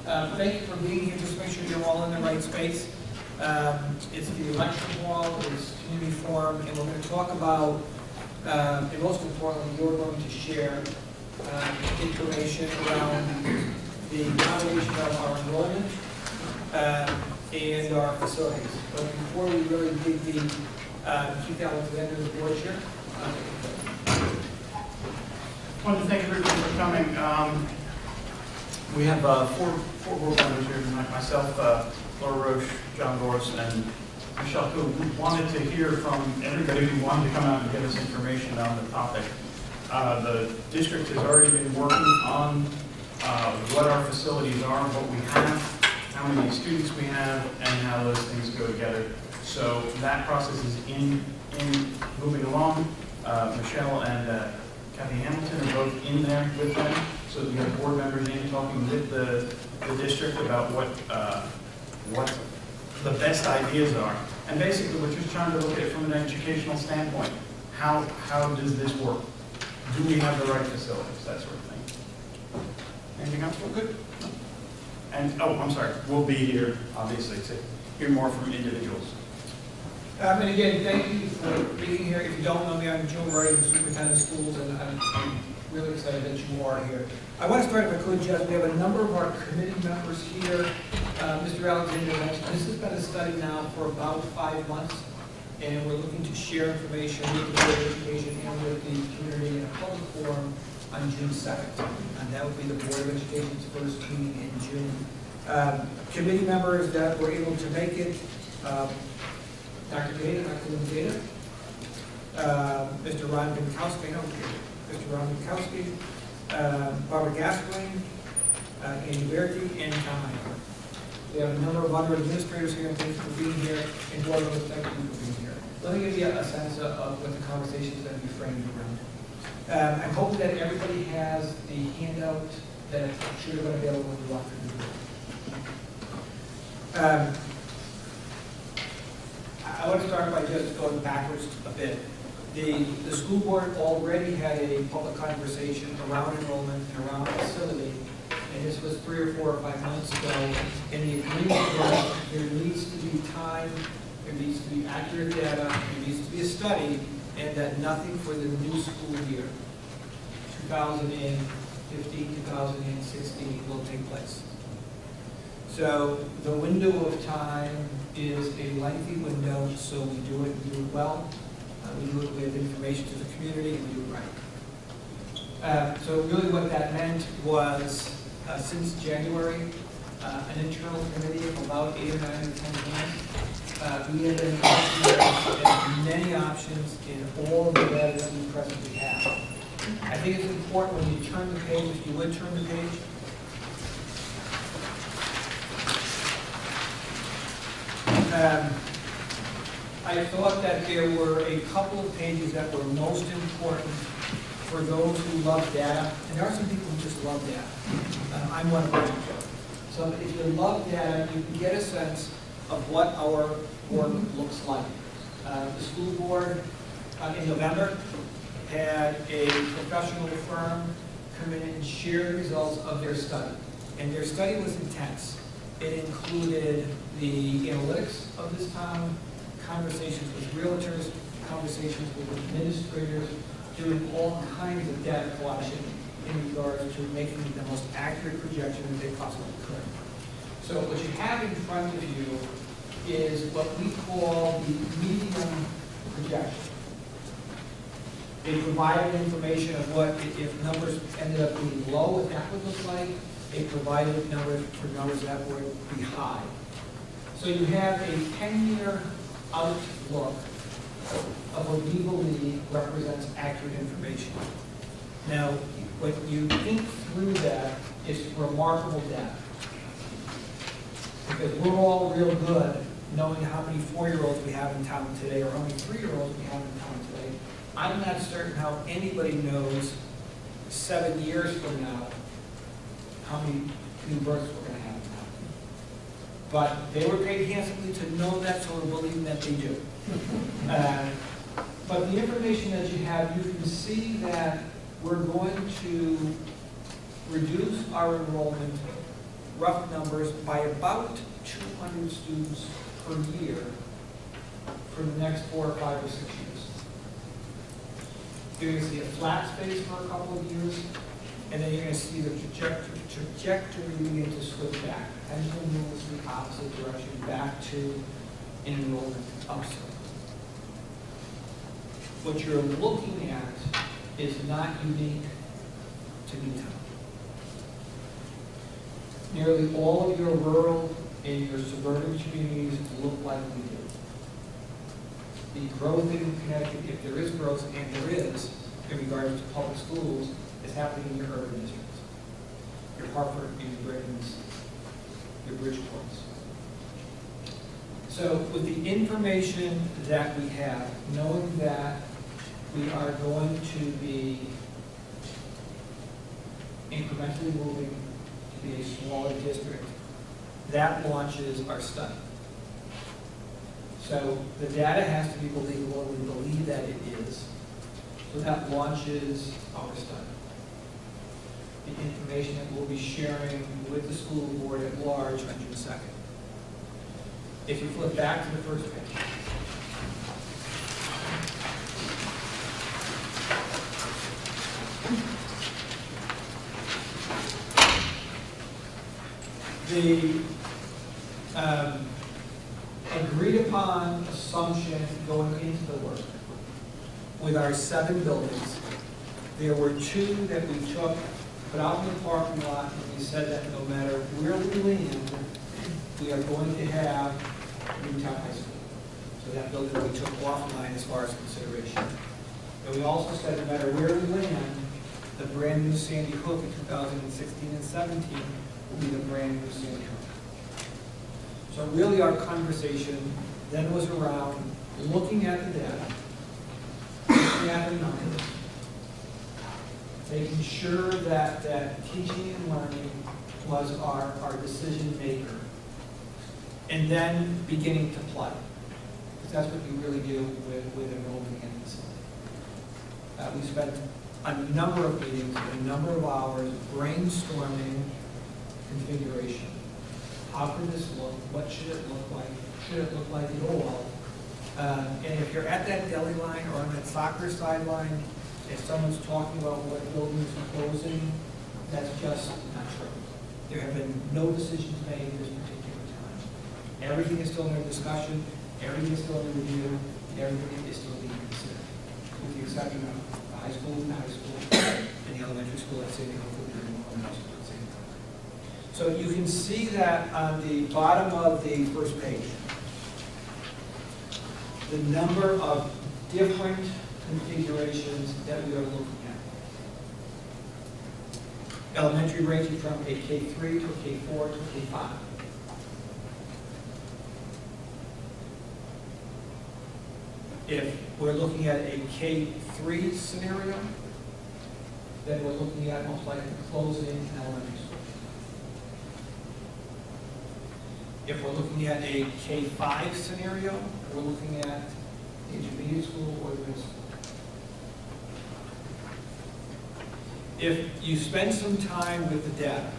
Thank you for being here. Just make sure you're all in the right space. It's the election hall, it's community forum, and we're going to talk about, and most importantly, you're going to share information around the evaluation of our enrollment and our facilities. But before we really dig deep, keep that one to the end of the board chair. I want to thank everybody for coming. We have four board members here tonight, myself, Laura Roche, John Boris, and Michelle Koo. We wanted to hear from everybody who wanted to come out and give us information on the topic. The district has already been working on what our facilities are, what we have, how many students we have, and how those things go together. So that process is in moving along. Michelle and Kathy Hamilton are both in there with them. So we have board members in talking with the district about what the best ideas are. And basically we're just trying to look at it from an educational standpoint. How does this work? Do we have the right facilities? That sort of thing. Anything else? We're good? No. And, oh, I'm sorry. We'll be here, obviously, to hear more from individuals. And again, thank you for being here. If you don't know me, I'm Joe Murray, the superintendent of schools, and I'm really excited that you are here. I want to start, if I could, Jeff. We have a number of our committee members here. Mr. Alexander mentioned this has been a study now for about 5 months, and we're looking to share information with the Board of Education and with the community in a public forum on June 2nd. And that would be the Board of Education's first meeting in June. Committee members that were able to make it, Dr. Gata, Dr. Lynn Gata, Mr. Ron Binkowski, Mr. Ron Binkowski, Barbara Gaspeling, Andy Berkey, and Tom Eichler. We have a number of other administrators here, and thanks for being here, and board members, thank you for being here. Let me give you a sense of what the conversation is going to be framed around. I'm hoping that everybody has the handout that should have been available when you walked through the door. I want to start by just going backwards a bit. The school board already had a public conversation around enrollment and around facility, and this was 3 or 4 or 5 months ago, and the agreement was there needs to be time, there needs to be accurate data, there needs to be a study, and that nothing for the new school year, 2015, 2016, will take place. So the window of time is a lengthy window, so we do it well. We do it with information to the community, and we do it right. So really what that meant was, since January, an internal committee of about 8 or 9 or 10 members, we have been looking at many options in all the data that we presently have. I think it's important when you turn the page, if you would turn the page, I thought that there were a couple of pages that were most important for those who love data, and there are some people who just love data. I'm one of them. So if you love data, you can get a sense of what our work looks like. The school board in November had a professional firm come in and share the results of their study, and their study was intense. It included the analytics of this town, conversations with realtors, conversations with administrators, doing all kinds of data collection in regards to making the most accurate projection that they possibly could. So what you have in front of you is what we call the median projection. They provided information of what, if numbers ended up being low, what that would look like. They provided numbers for numbers that would be high. So you have a 10-year outlook of what we believe represents accurate information. Now, when you think through that, it's remarkable data. Because we're all real good knowing how many 4-year-olds we have in town today or how many 3-year-olds we have in town today. I'm not certain how anybody knows 7 years from now how many new births we're going to have in town. But they were paid handsomely to know that, so we're believing that they do. But the information that you have, you can see that we're going to reduce our enrollment rough numbers, by about 200 students per year for the next 4 or 5 or 6 years. You're going to see a flat space for a couple of years, and then you're going to see the trajectory begin to switch back. Pendulum moves the opposite direction, back to an enrollment upswing. What you're looking at is not unique to Newtown. Nearly all of your rural and your suburban communities look like we do. The growth in Connecticut, if there is growth, and there is, in regards to public schools, is happening in your urban districts. Your Hartford, your Britons, your Bridgeports. So with the information that we have, knowing that we are going to be incrementally moving to be a smaller district, that launches our study. So the data has to be believable, and we believe that it is. So that launches our study. The information that we'll be sharing with the school board at large on June 2nd. If you flip back to the first page. The agreed upon assumption going into the work with our 7 buildings, there were 2 that we took, put out in the parking lot, and we said that no matter where we land, we are going to have Newtown High School. So that building we took offline as far as consideration. And we also said no matter where we land, the brand new Sandy Hook in 2016 and 17 will be the brand new Sandy Hook. So really our conversation then was around looking at the data, looking at the numbers, making sure that teaching and learning was our decision maker, and then beginning to play. Because that's what you really do with enrollment in this. We spent a number of meetings, a number of hours brainstorming configuration. How could this look? What should it look like? Should it look like at all? And if you're at that deli line or on that soccer sideline, if someone's talking about what buildings are closing, that's just not true. There have been no decisions made at this particular time. Everything is still under discussion, everything is still under review, and everything is still being considered. With the exception of the high school and the high school, and the elementary school at Sandy Hook, and the high school at Sandy Hook. So you can see that on the bottom of the first page, the number of different configurations that we are looking at. Elementary ranging from a K3 to a K4 to a K5. If we're looking at a K3 scenario, then we're looking at most likely closing an elementary school. If we're looking at a K5 scenario, we're looking at the intermediate school or the middle school. If you spend some time with the data,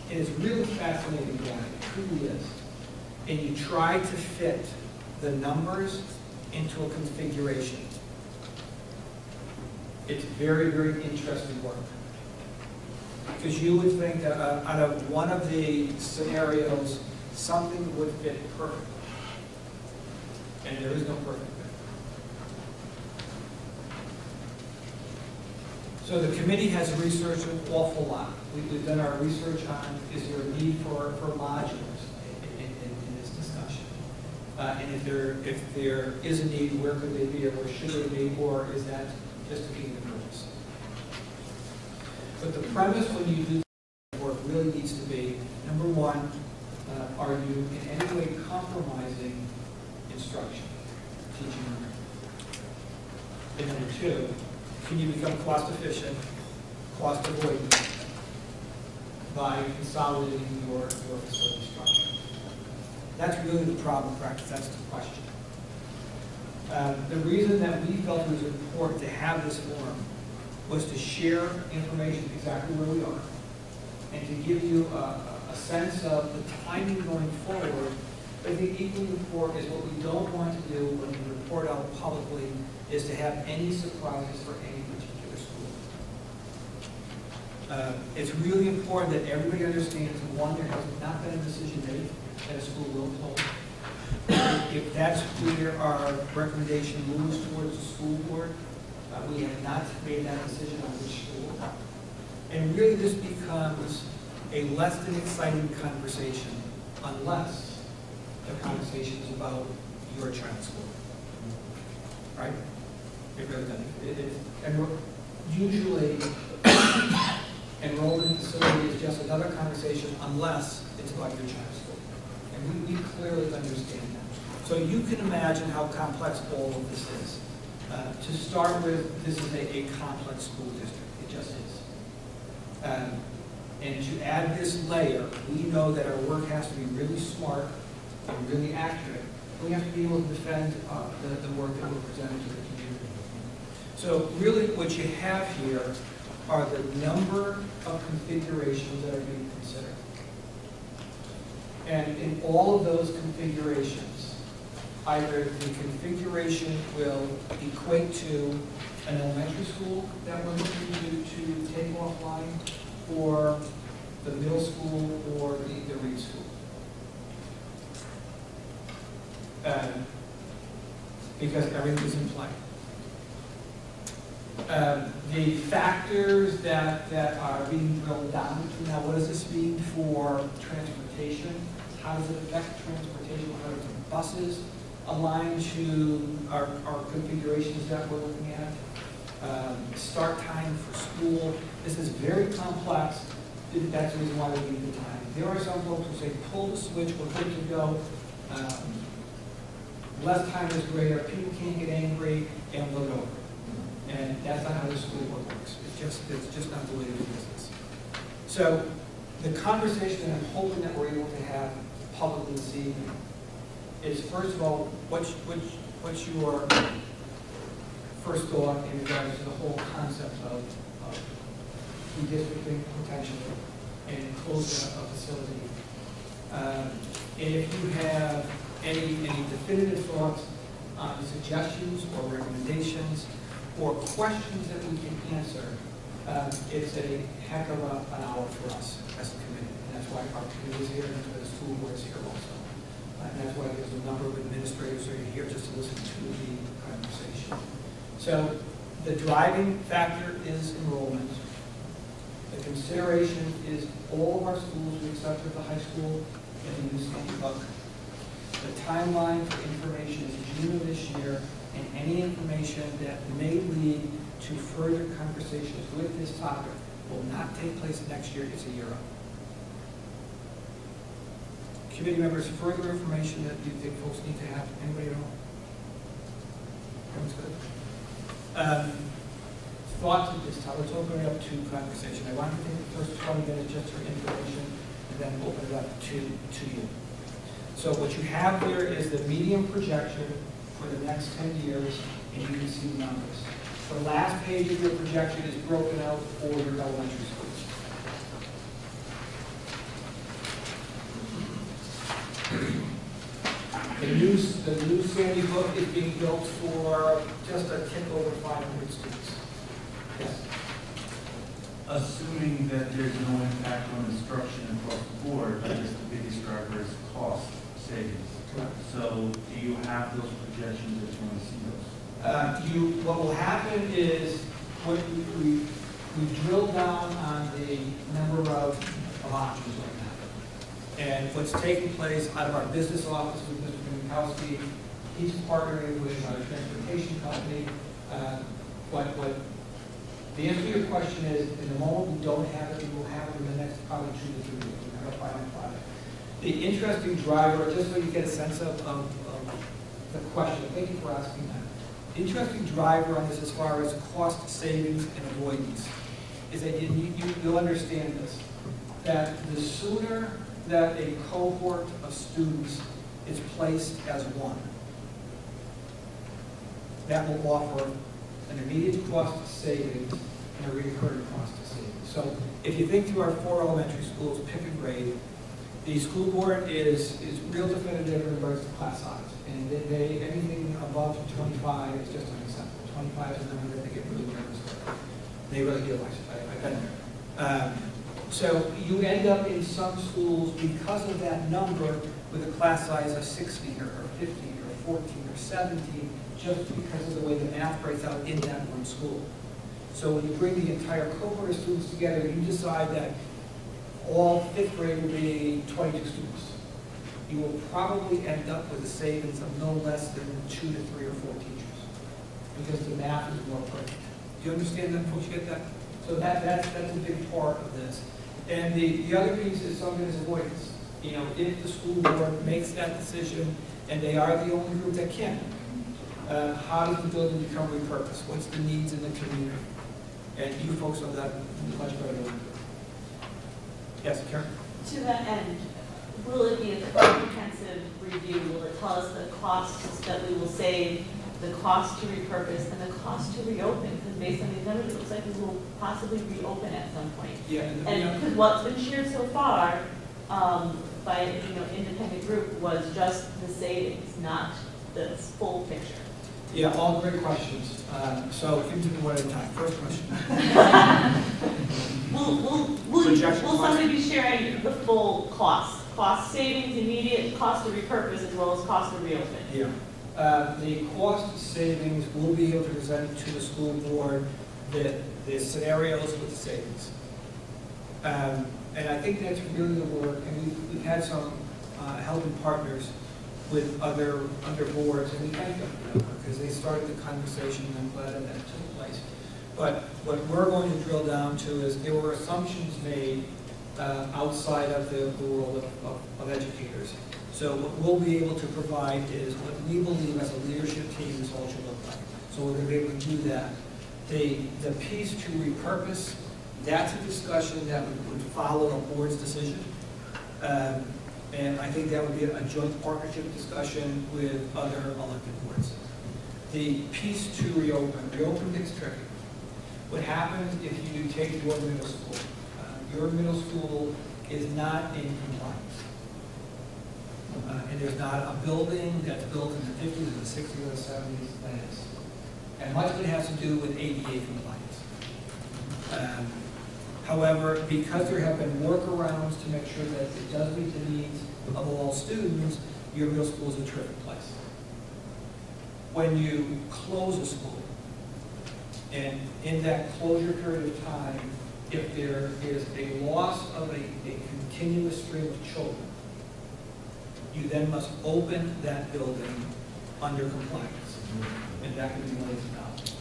it is really fascinating data, it truly is, and you try to fit the numbers into a configuration, it's very, very interesting work. Because you would think that out of one of the scenarios, something would fit perfect. And there is no perfect fit. So the committee has researched an awful lot. We've done our research on, is there a need for modules in this discussion? And if there is a need, where could they be, or where should they be, or is that just a being the purpose? But the premise when you do work really needs to be, number one, are you in any way compromising instruction, teaching and learning? And number two, can you become cost efficient, cost avoidant by consolidating your facility structure? That's really the problem practice, that's the question. The reason that we felt it was important to have this forum was to share information exactly where we are and to give you a sense of the timing going forward. But I think equally important is what we don't want to do when we report out publicly is to have any surprises for any particular school. It's really important that everybody understands, one, there has not been a decision made that a school will close. If that's where our recommendation moves towards the school board, we have not made that decision on which school. And really this becomes a less than exciting conversation unless the conversation is about your child's school. Right? It really does. And usually enrollment facility is just another conversation unless it's about your child's school. And we clearly understand that. So you can imagine how complex all of this is. To start with, this is a complex school district. It just is. And to add this layer, we know that our work has to be really smart and really accurate. We have to be able to defend the work that we're presenting to the community. So really what you have here are the number of configurations that are being considered. And in all of those configurations, either the configuration will equate to an elementary school that we're looking to take offline, or the middle school, or the Reed School. Because everything is in play. The factors that are being drilled down to now, what does this mean for transportation? How does it affect transportation? How does the buses align to our configurations that we're looking at? Start time for school. This is very complex. That's the reason why we need the time. There are some folks who say, pull the switch, we're good to go. Less time is greater, people can't get angry, and we'll go. And that's not how the school board works. It's just not the way to do business. So the conversation that I'm hoping that we're able to have publicly this evening is, first of all, what's your first thought in regards to the whole concept of redistricting potentially and closing a facility? And if you have any definitive thoughts on suggestions or recommendations or questions that we can answer, it's a heck of an hour for us as a committee. And that's why our committee is here, and that's why the school board is here also. And that's why there's a number of administrators who are here just to listen to the conversation. So the driving factor is enrollment. The consideration is all of our schools, except for the high school and the new state book. The timeline for information is June of this year, and any information that may lead to further conversations with this topic will not take place next year. It's a year out. Committee members, further information that you think folks need to have? Anybody at all? Everyone's good? Thoughts at this time? Let's open it up to conversation. I want to take the first 20 minutes just for information, and then open it up to you. So what you have here is the medium projection for the next 10 years, and you can see the numbers. The last page of your projection is broken out for your elementary schools. The new Sandy book is being built for just a tick over 500 students. Yes. Assuming that there's no impact on instruction across the board, I guess the biggest driver is cost savings. Correct. So do you have those projections if you want to see those? What will happen is when we drill down on the number of options right now. And what's taking place out of our business office with Mr. Minkowski, he's partnering with our transportation company. What the answer to your question is, in the moment we don't have it, we will have it in the next probably 2 to 3 weeks. We're going to find a product. The interesting driver, just so you get a sense of the question, thank you for asking that. The interesting driver on this as far as cost savings and avoidance is that you'll understand this, that the sooner that a cohort of students is placed as one, that will offer an immediate cost savings and a recurring cost savings. So if you think through our 4 elementary schools, pick a grade, The school board is real definitive in regards to class size, and anything above 25 is just unacceptable. 25 is a number that they get really nervous with. They really do, I've been there. So you end up in some schools, because of that number, with a class size of 16 or 15 or 14 or 17, just because of the way the math breaks out in that one school. So when you bring the entire cohort of students together, you decide that all fifth grade will be 22 students. You will probably end up with a savings of no less than 2 to 3 or 4 teachers, because the math is more perfect. Do you understand that, folks? You get that? So that's a big part of this. And the other piece is something is avoidance. You know, if the school board makes that decision, and they are the only group that can, how does the building become repurposed? What's the needs in the community? And you folks know that much better than I do. Yes, Karen? To that end, will it be a comprehensive review? Will it tell us the costs that we will save, the cost to repurpose, and the cost to reopen? Because based on these numbers, it looks like we will possibly reopen at some point. Yeah. And because what's been shared so far by independent group was just the savings, not the full picture. Yeah, all great questions. So give them one at a time. First question. Will somebody be sharing the full cost? Cost savings, immediate cost to repurpose, as well as cost to reopen? Yeah. The cost savings will be able to present to the school board the scenarios with the savings. And I think that's really the work, and we've had some helping partners with other boards, and we thank them because they started the conversation, and I'm glad that took place. But what we're going to drill down to is there were assumptions made outside of the world of educators. So what we'll be able to provide is what we believe as a leadership team this all should look like. So we're going to be able to do that. The piece to repurpose, that's a discussion that would follow a board's decision. And I think that would be a joint partnership discussion with other elected boards. The piece to reopen gets tricky. What happens if you take your middle school? Your middle school is not in compliance. And there's not a building that's built in the 50s or the 60s or the 70s that is. And much of it has to do with ADA compliance. However, because there have been workarounds to make sure that it does meet the needs of all students, your middle school is a terrific place. When you close a school, and in that closure period of time, if there is a loss of a continuous stream of children, you then must open that building under compliance, and that could be millions of dollars.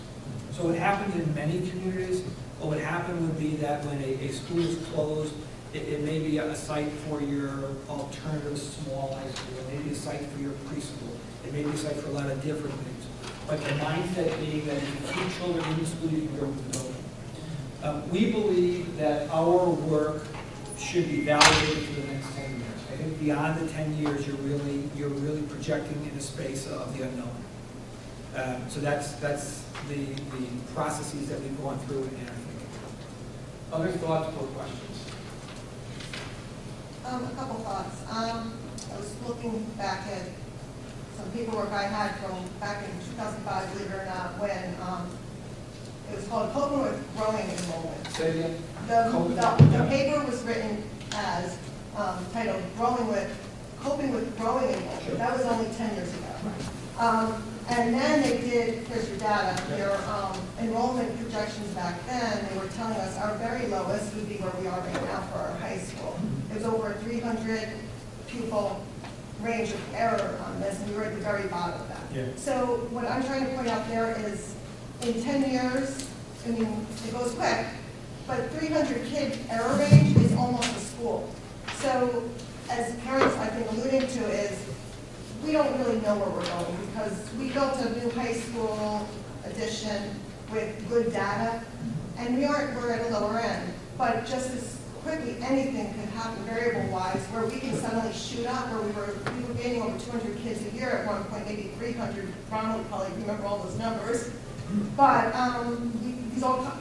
So what happens in many communities, what would happen would be that when a school is closed, it may be a site for your alternative small high school, it may be a site for your preschool, it may be a site for a lot of different things. But the mindset being that if you keep children in the school, you can grow the building. We believe that our work should be validated for the next 10 years. I think beyond the 10 years, you're really projecting in a space of the unknown. So that's the processes that we've gone through and are thinking. Other thoughts or questions? A couple thoughts. I was looking back at some paperwork I had from back in 2005, believe it or not, when it was called Coping with Growing Enrollment. Say it again. The paper was written as titled Coping with Growing Enrollment. Sure. That was only 10 years ago. And then they did, here's your data, your enrollment projections back then, they were telling us our very lowest would be where we are right now for our high school. It was over 300 pupil range of error on this, and we were at the very bottom of that. Yeah. So what I'm trying to point out there is, in 10 years, I mean, it goes quick, but 300 kid error range is almost a school. So as parents I've been alluding to is, we don't really know where we're going because we built a new high school addition with good data, and we're at a lower end. But just as quickly, anything could happen variable-wise, where we can suddenly shoot up, where we were gaining over 200 kids a year at one point, maybe 300. Ron would probably remember all those numbers. But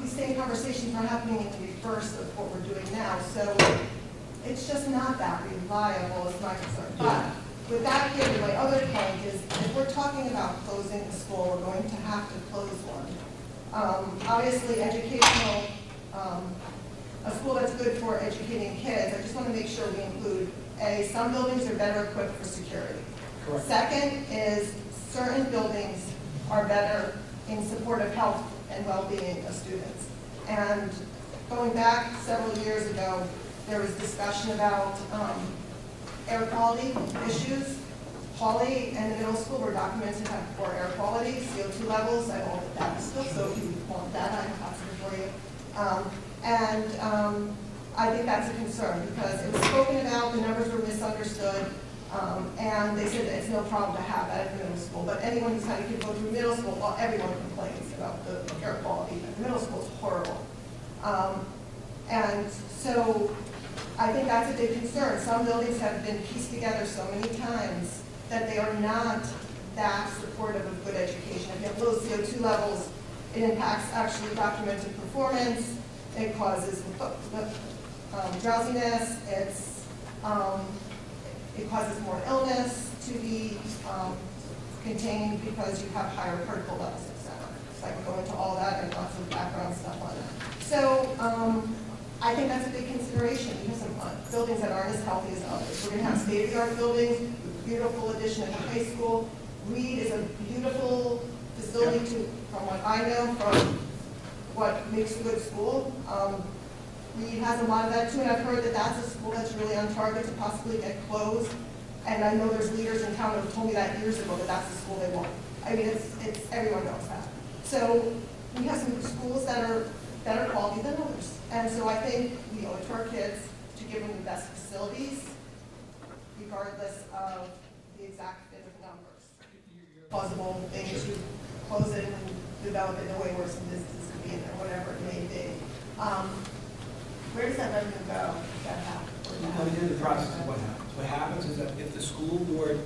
these same conversations are happening in the reverse of what we're doing now. So it's just not that reliable is my concern. But with that being my other point is, if we're talking about closing a school, we're going to have to close one. Obviously, educational, a school that's good for educating kids, I just want to make sure we include, A, some buildings are better equipped for security. Correct. Second is certain buildings are better in support of health and well-being of students. And going back several years ago, there was discussion about air quality issues. Poly and the middle school were documented to have poor air quality, CO2 levels, I all of that still, so if you want that, I can pass it for you. I think that's a concern because it was spoken about, the numbers were misunderstood, and they said it's no problem to have that at the middle school. But anyone who's had a kid go through middle school, well, everyone complains about the air quality at the middle school is horrible. And so I think that's a big concern. Some buildings have been pieced together so many times that they are not that supportive of good education. If you have low CO2 levels, it impacts actually documented performance. It causes drowsiness. It causes more illness to be contained because you have higher particle levels, etc. So I can go into all that and lots of background stuff on that. So I think that's a big consideration. We have some buildings that aren't as healthy as others. We're going to have state-of-the-art buildings, beautiful addition at the high school. Reed is a beautiful facility from what I know, from what makes a good school. Reed has a lot of that too, and I've heard that that's a school that's really on target to possibly get closed. And I know there's leaders in town who have told me that years ago that that's the school they want. I mean, it's everyone knows that. So we have some schools that are better quality than others. And so I think we owe it to our kids to give them the best facilities, regardless of the exact fit of numbers. Plausible things to close it and develop it in a way where some businesses could be in there, whatever it may be. Where does that revenue go if that happens? Let me do the process of what happens. What happens is that if the school board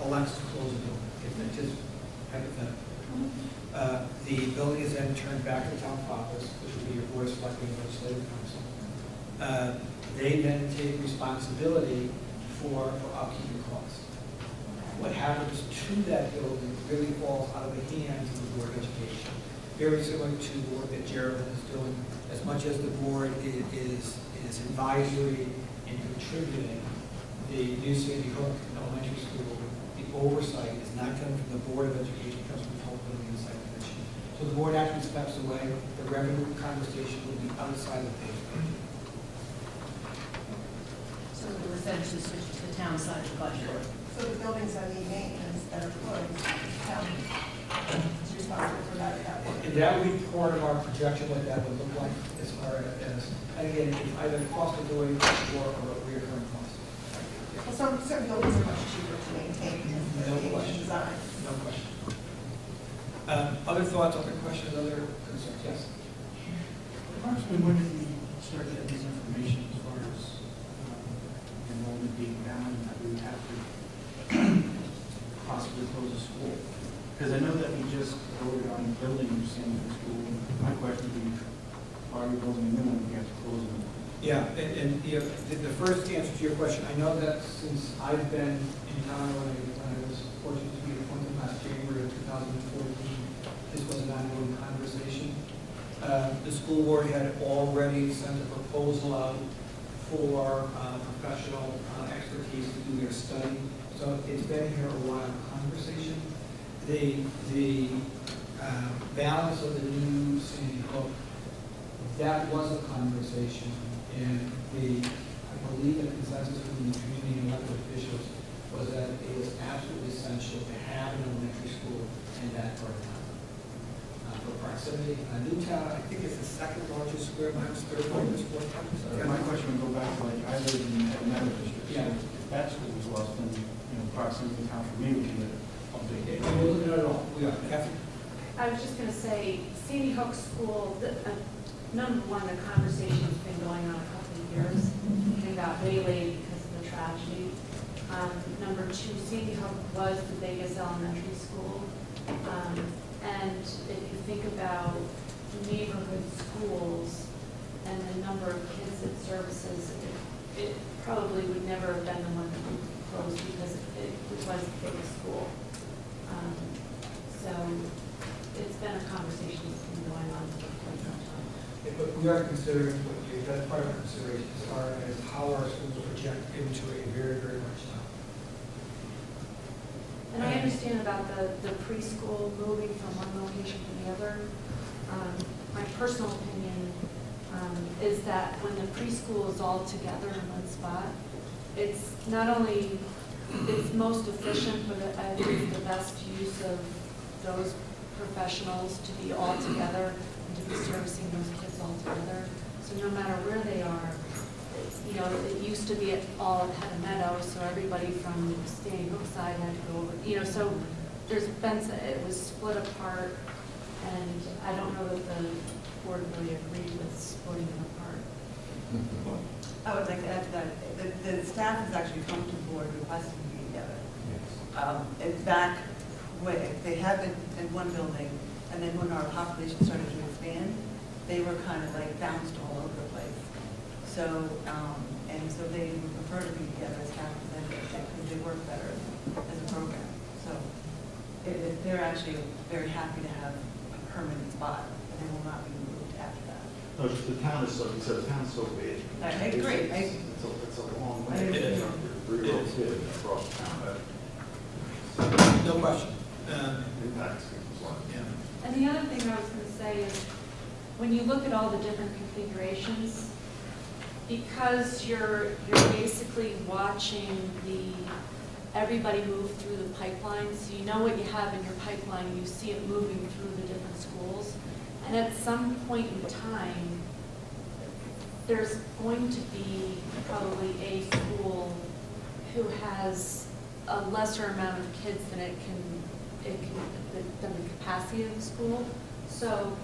elects to close a building, if it's just hypothetical, the building is then turned back to the town office, which will be your board of selectmen and legislative council. They then take responsibility for upkeep and cost. What happens to that building really falls out of the hands of the Board of Education. Very similar to the work that Geraldine is doing. As much as the board is advisory in contributing, the new Sandy Hook Elementary School, the oversight is not coming from the Board of Education, it comes from the Health Building and Site Commission. So the board actually steps away, the revenue conversation will be outside of the page. So it will essentially switch to the town side of the budget. So the buildings that need maintenance that are closed, town is responsible for that at that point. And that would be part of our projection, what that would look like as far as, and again, it's either cost of doing or a recurring cost. Well, certain buildings are much cheaper to maintain because No they're being question. designed. No question. Other thoughts, other questions, other concerns? Yes? Approximately when did we start getting this information as far as enrollment being down and that we would have to possibly close a school? Because I know that we just voted on building a Sandy School. My question would be, why are we building a new one if we have to close one? Yeah, and you know, the first answer to your question, I know that since I've been in town, when I was fortunate to be appointed last January of 2014, this was an ongoing conversation. The school board had already sent a proposal out for professional expertise to do their study. So it's been here a while, conversation. The balance of the new Sandy Hook, that was a conversation, and I believe the consensus from the community and elected officials was that it was absolutely essential to have an elementary school in that part of town. For proximity, Newtown, I think it's the second largest square miles, third largest square miles. My question would go back to like, I live in the Meadow District. Yeah. So if that school was lost, then, proximity to town for me would be a big It deal. wasn't at all. We are, Kathy? I was just going to say, Sandy Hook School, number one, the conversation's been going on a couple of years. It got waylaid because of the tragedy. Number two, Sandy Hook was the biggest elementary school. And if you think about neighborhood schools, and the number of kids it services, it probably would never have been the one that we closed because it was the biggest school. So it's been a conversation that's been going on for quite some time. Yeah, but we are considering, that's part of our consideration as far as how our schools project into a very, very large town. And I understand about the preschool moving from one location to the other. My personal opinion is that when the preschool is all together in one spot, it's not only, it's most efficient, but I think it's the best use of those professionals to be all together and to be servicing those kids all together. So no matter where they are, you know, it used to be all at a meadow, so everybody from Stony Hook side had to go over, you know, so there's been, it was split apart, and I don't know that the board really agreed with splitting them apart. I would like to add to that, the staff has actually come to the board requesting to be together. It's back when they had been in one building, and then when our population started to expand, they were kind of like bounced all over the place. So, and so they would prefer to be together as staff because they work better as a program. So they're actually very happy to have a permanent spot, and they will not be moved after that. No, just the town is so, he said the town's so big. I agree. It's a long I way. agree. It's a 3-year-old kid across town that No question. impacts people's lives. Yeah. And the other thing I was going to say is, when you look at all the different configurations, because you're basically watching everybody move through the pipeline, so you know what you have in your pipeline, you see it moving through the different schools. And at some point in time, there's going to be probably a school who has a lesser amount of kids than than the capacity of the school. So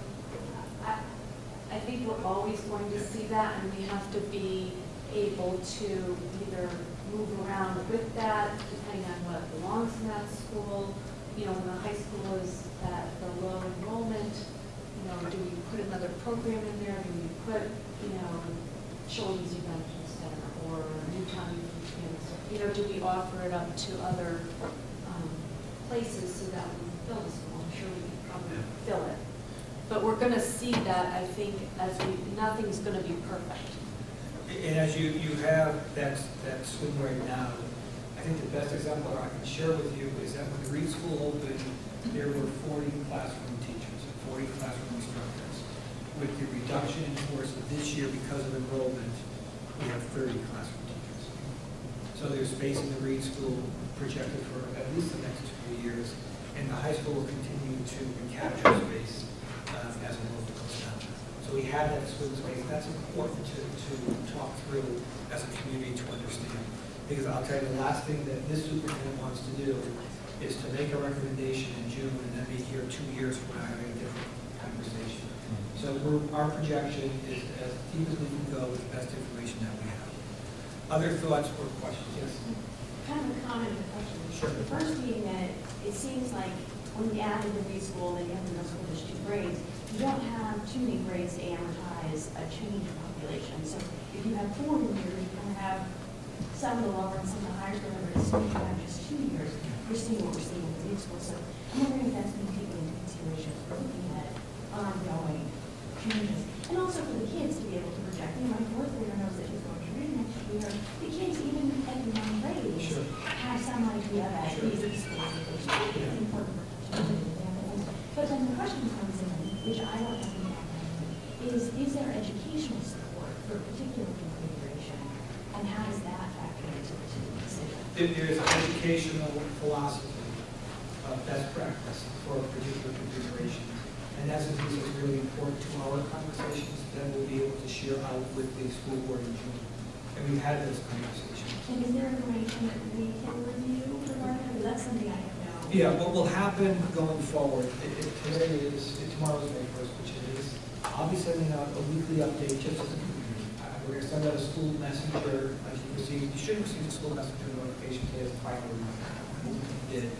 I think we're always going to see that, and we have to be able to either move around with that, depending on what belongs in that school. You know, when the high school is at the low enrollment, you know, do we put another program in there? Do we put, you know, Children's Evangel Center or Newtown Youth Center? You know, do we offer it up to other places so that we can fill the school? I'm sure we can probably fill it. But we're going to see that, I think, nothing's going to be perfect. And as you have that swing right now, I think the best example I can share with you is that when the Reed School opened, there were 40 classroom teachers, 40 classroom instructors. With the reduction in force of this year because of enrollment, we have 30 classroom teachers. So there's space in the Reed School projected for at least the next 2 years, and the high school will continue to recapture space as enrollment goes down. So we have that swing space. That's important to talk through as a community to understand. Because I'll tell you, the last thing that this superintendent wants to do is to make a recommendation in June and then be here 2 years from now having a different conversation. So our projection is as deep as we can go with the best information that we have. Other thoughts or questions? Yes? Kind of a comment and a question. Sure. The first being that it seems like when we added the preschool, then you have the middle school, there's 2 grades. You don't have too many grades to amortize a change in population. So if you have 4 years, you can have some of the lower and some of the higher grades. So if you have just 2 years, we're seeing what we're seeing in the preschool. So I'm wondering if that's being taken into consideration for looking at ongoing changes. And also for the kids to be able to project. You know, my 4th grader knows that he's going to read next year. The kids, even at the young grades, Sure. have some idea that these are the schools that they should be. It's important for them to do. But then the question comes in, which I don't have any idea, is there educational support for a particular configuration? And how does that factor into the decision? There is an educational philosophy of best practice for a particular configuration. And that's something that's really important to our conversations that we'll be able to share out with the school board in June. And we've had those conversations. And is there information that we can review regarding that? Because that's something I don't know. Yeah, what will happen tomorrow is May 1st, which it is. I'll be sending out a weekly update just as a community. We're going to send out a school messenger. As you receive, you should receive a school messenger notification today as a final reminder. Did.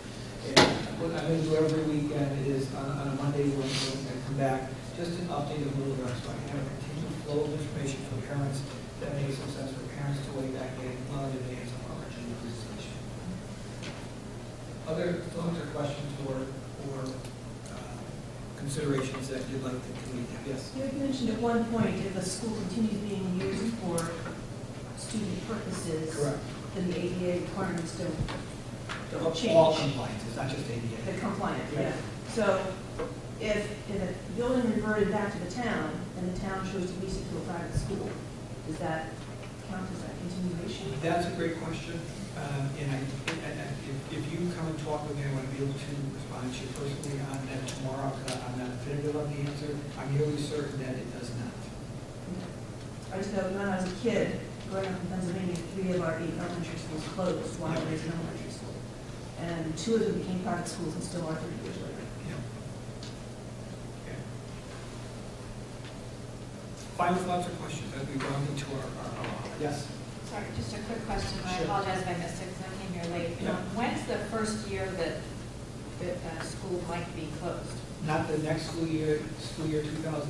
And what I'm going to do every weekend is on a Monday when I come back, just an update of Little Rock, so I can have a continued flow of information for parents that makes some sense for parents to weigh back in well in advance of our original decision. Other thoughts or questions or considerations that you'd like the committee to have? Yes? You had mentioned at one point, if a school continues being used for student purposes. Correct. Then the ADA requirements don't change. All compliance, it's not just The ADA. compliant, Yeah. yeah. So if a building reverted back to the town, and the town chose to lease it to a private school, does that count as a continuation? That's a great question. If you come and talk with me, I want to be able to respond to you personally on that tomorrow, because I'm not definitive of the answer. I'm nearly certain that it does not. I just know when I was a kid, growing up in Pennsylvania, 3 of our 8 elementary schools closed while I was in elementary school. And 2 of them became private schools and still are 30 years later. Yeah. Okay. Final thoughts or questions as we go into our yes? Sorry, just a quick question. I Sure. apologize if I missed it because I came here late. Yeah. When's the first year that school might be closed? Not the next school year 2016-17.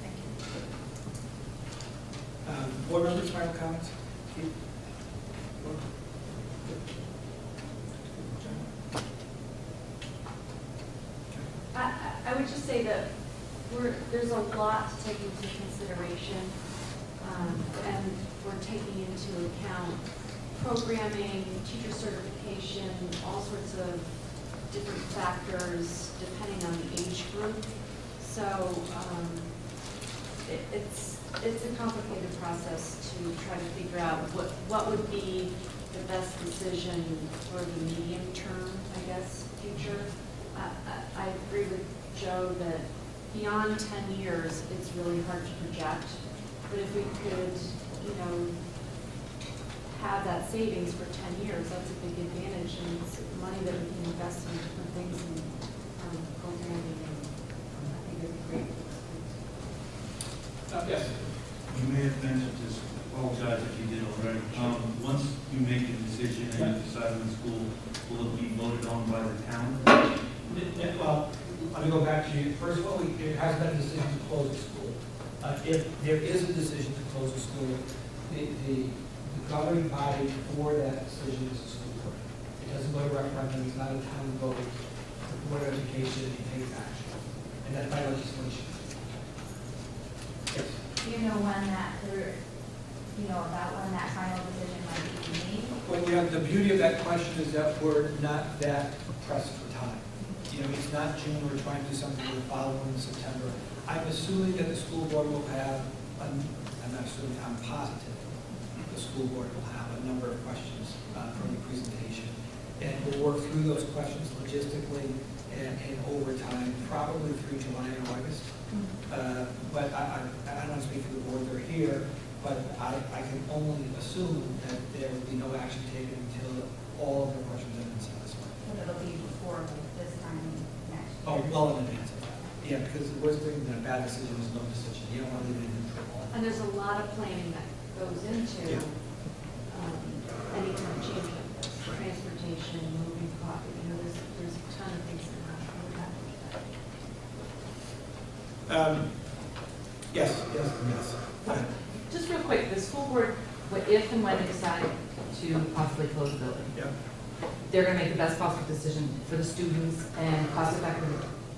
Thank you. Board members, final comments? Keith? I would just say that there's a lot to take into consideration, and we're taking into account programming, teacher certification, all sorts of different factors depending on the age group. So it's a complicated process to try to figure out what would be the best decision for the medium term, I guess, future. I agree with Joe that beyond 10 years, it's really hard to project. But if we could, have that savings for 10 years, that's a big advantage, and it's money that we can invest in different things and programming, and I think it'd be great. Yes. You may have mentioned this, apologize if you did already. Once you make a decision and you decide on the school, will it be voted on by the town? Well, let me go back to you. First of all, there has been a decision to close the school. If there is a decision to close the school, the governing body for that decision is the school board. It doesn't go to referendum, it's not a town vote. The Board of Education takes action, and that's by legislation. Yes. Do you know when that, about when that final decision might be made? Well, the beauty of that question is that we're not that pressed for time. It's not June, we're trying to do something the following September. I'm assuming that the school board will have, I'm not assuming, I'm positive, the school board will have a number of questions from the presentation. And we'll work through those questions logistically and over time, probably through July and August. But I don't want to speak for the board, they're here, but I can only assume that there will be no action taken until all of their questions have been satisfied. But it'll be before this time next year? Oh, well in advance of that. Yeah, because the worst thing in a bad decision is no decision. You don't want to leave it in trouble. And there's a lot of planning that goes into Yeah. any kind of change like this, transportation, moving property, there's a ton of things that happen with that. Yes. Go ahead. Just real quick, the school board, if and when they decide to possibly close the building, Yeah. they're going to make the best possible decision for the students and cost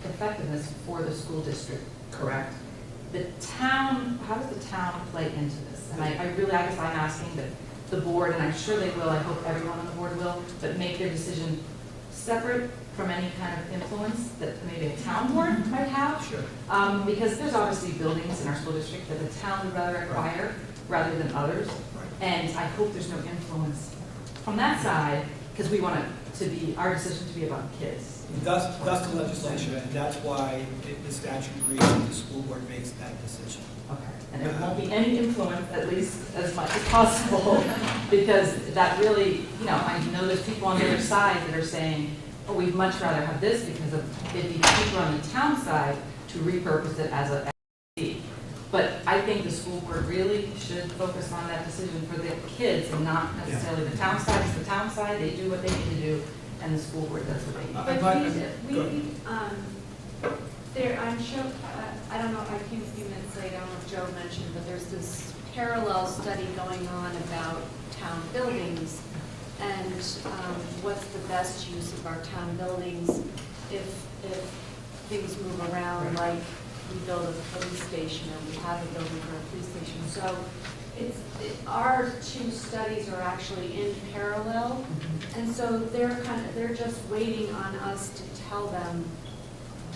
effectiveness for the school district, correct? The town, how does the town play into this? And I guess I'm asking that the board, and I'm sure they will, I hope everyone on the board will, but make their decision separate from any kind of influence that maybe a town board might have. Sure. Because there's obviously buildings in our school district that the town would rather acquire rather than others. Right. And I hope there's no influence from that side, because we want it to be, our decision to be about kids. Thus the legislation, and that's why the statute reads that the school board makes that decision. Okay. And there won't be any influence, at least as much as possible, because that really, I know there's people on the other side that are saying, oh, we'd much rather have this because it'd be cheaper on the town side to repurpose it as a SC. But I think the school board really should focus on that decision for the kids and not necessarily the town side. It's the town side, they do what they need to do, and the school board does what they need. But I'm sure, I don't know, I came a few minutes late, I don't know if Joe mentioned, but there's this parallel study going on about town buildings and what's the best use of our town buildings if things move around, like we build a police station or we have a building for a police station. So our two studies are actually in parallel, and so they're just waiting on us to tell them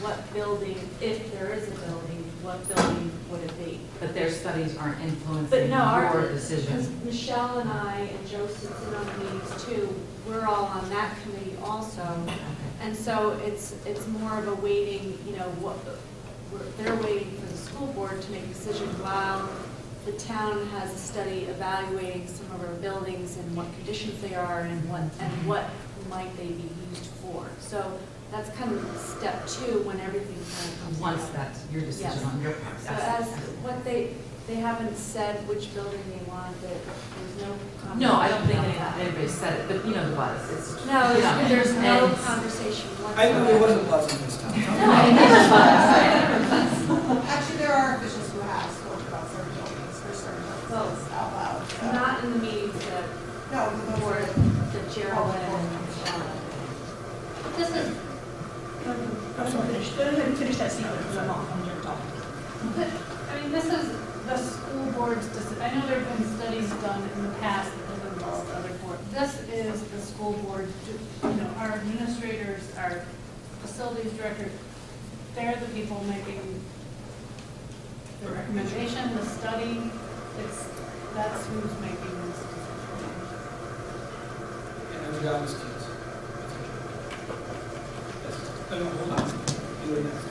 what building, if there is a building, what building would it be? But their studies aren't But influencing no, your decision. because Michelle and I, and Joe sits in on the meetings too, we're all on that committee also. And so it's more of a waiting, they're waiting for the school board to make a decision while the town has a study evaluating some of our buildings and what conditions they are and what might they be used for. So that's kind of step two when everything kind of comes Once together. that's your decision Yes. on your part. So as what they haven't said which building they want, that there's no. No, I don't think conversation about that. anybody said it, but you know the buzz. It's, No, you know, there's no and- conversation I know whatsoever. it wasn't buzzing this time. No, it never buzz. It never buzz. Actually, there are officials who have spoken about certain buildings, for certain buildings out loud. so. Not in the meetings that No, the were board. the Geraldine and Michelle. This is, go ahead and finish that sequence, because I'm off on your topic. I mean, this is the school board's decision. I know there have been studies done in the past that have involved other boards. This is the school board, our administrators, our facilities directors, they're the people making the recommendation, the study. That's who's making this decision. And the job is kids. No, hold on. You were next.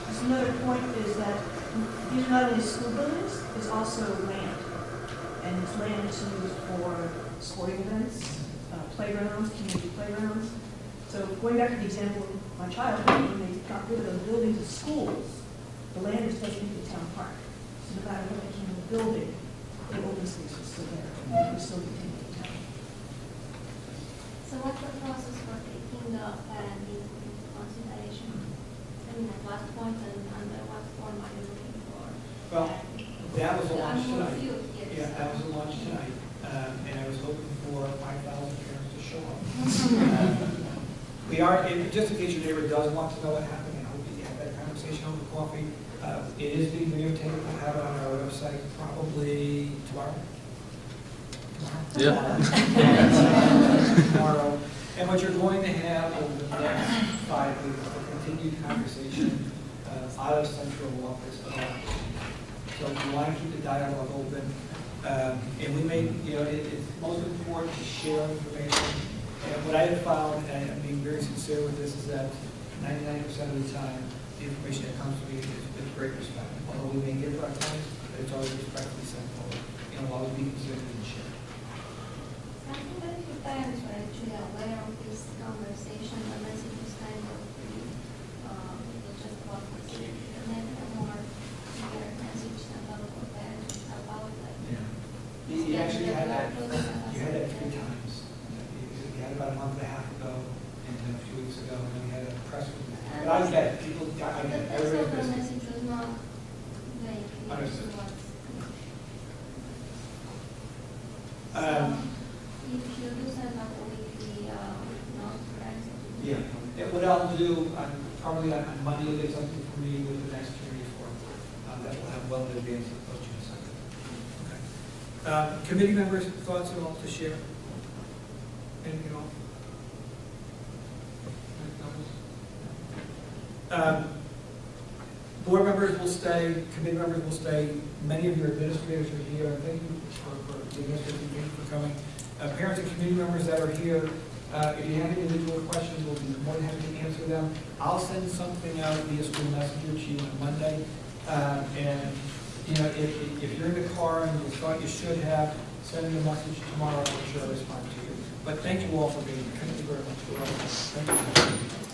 Just another point is that these are not only school buildings, it's also land. And it's land is used for sporting events, playgrounds, community playgrounds. So going back to the example of my childhood, when they got rid of the buildings of schools, the land is taken to the town park. So no matter what became of the building, the open space was still there. It was still contained in the town. So what's the process for taking the parent into consideration? I mean, at what point and under what form are you looking for? Well, that was a launch I'm tonight. confused, yes. Yeah, that was a launch tonight, and I was hoping for 5,000 parents to show up. We are, just in case your neighbor does want to know what happened, I hope you have that conversation over coffee. It is being videotaped, we'll have it on our website probably tomorrow. Tomorrow. And what you're going to have over the next 5 weeks is a continued conversation out of central office. So we want to keep the dialogue open. And we may, it's most important to share information. And what I have found, and I'm being very sincere with this, is that 99% of the time, the information that comes to me is with great respect. Although we may give our time, but it's always respectfully sent forward. And will always be considered and shared. I think that if your parents were actually aware of this conversation, the message is kind of pretty, just about facility, and then a more clear message sent out for parents about like. You actually had that, you had that 3 times. You had about a month and a half ago, and then a few weeks ago, and then we had a press release. But I get it, people, I get it, That's why everybody the busy. message was not very clear to Understood. us. Um, If you do send out a weekly note, right? Yeah, and what I'll do, probably on Monday, you'll get something from me with the next hearing report. That will have well in advance of June 2nd. Okay. Committee members, thoughts at all to share? Anything at all? Board members will stay, committee members will stay. Many of your administrators are here, and thank you for the administrators, thank you for coming. Parents and community members that are here, if you have individual questions, we'll be more than happy to answer them. I'll send something out via school messenger to you on Monday. And, if you're in the car and you thought you should have, send me a message tomorrow, I'm sure I'll respond to you. But thank you all for being here. Thank you very much. Thank you.